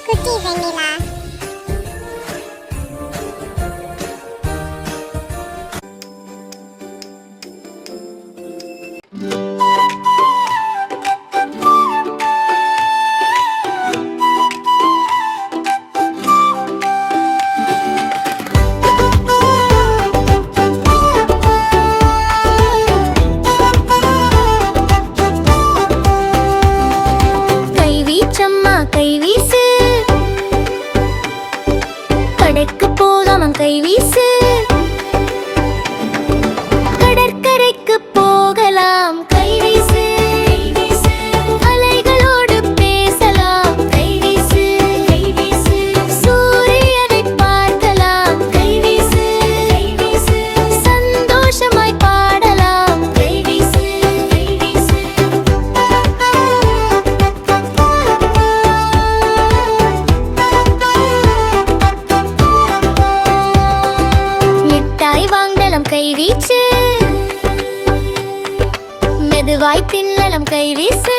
குட்டி வெண்ணிலா. கைவீசு கடைக்கு போகாம கைவீசு கடற்கரைக்கு போகலாம் கைவீசு அலைகளோடு பேசலாம் கைவீசு சூரியனை பார்க்கலாம் கைவீசு சந்தோஷமாய் பாடலாம் கைவீசு கைவீச்சு மெதுவாய் தின்னலம் கைவீசு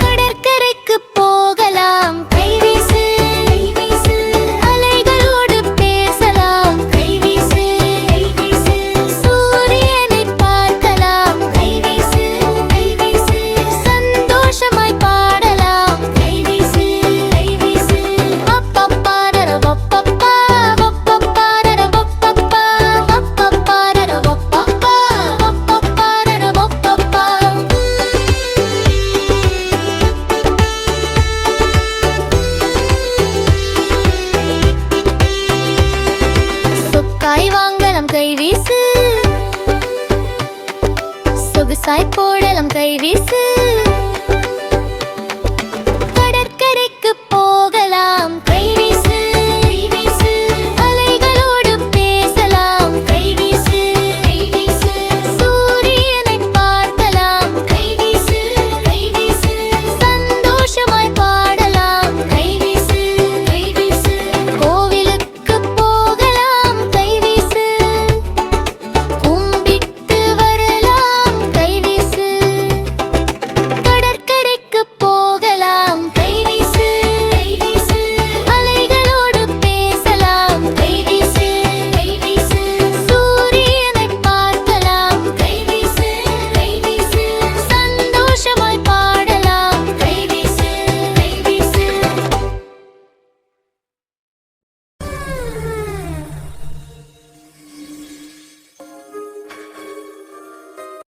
கடற்கரைக்கு போகலாம் கைவீசு அலைகளோடு பேசலாம் கைவீசு சூரியனை பார்க்கலாம் கைவீசு சந்தோஷமாய் பாடலாம் கைவீசு அப்பப்பாரர வப்பப்பா கைவீசு சொகுசாய் போடலாம் கைவீசு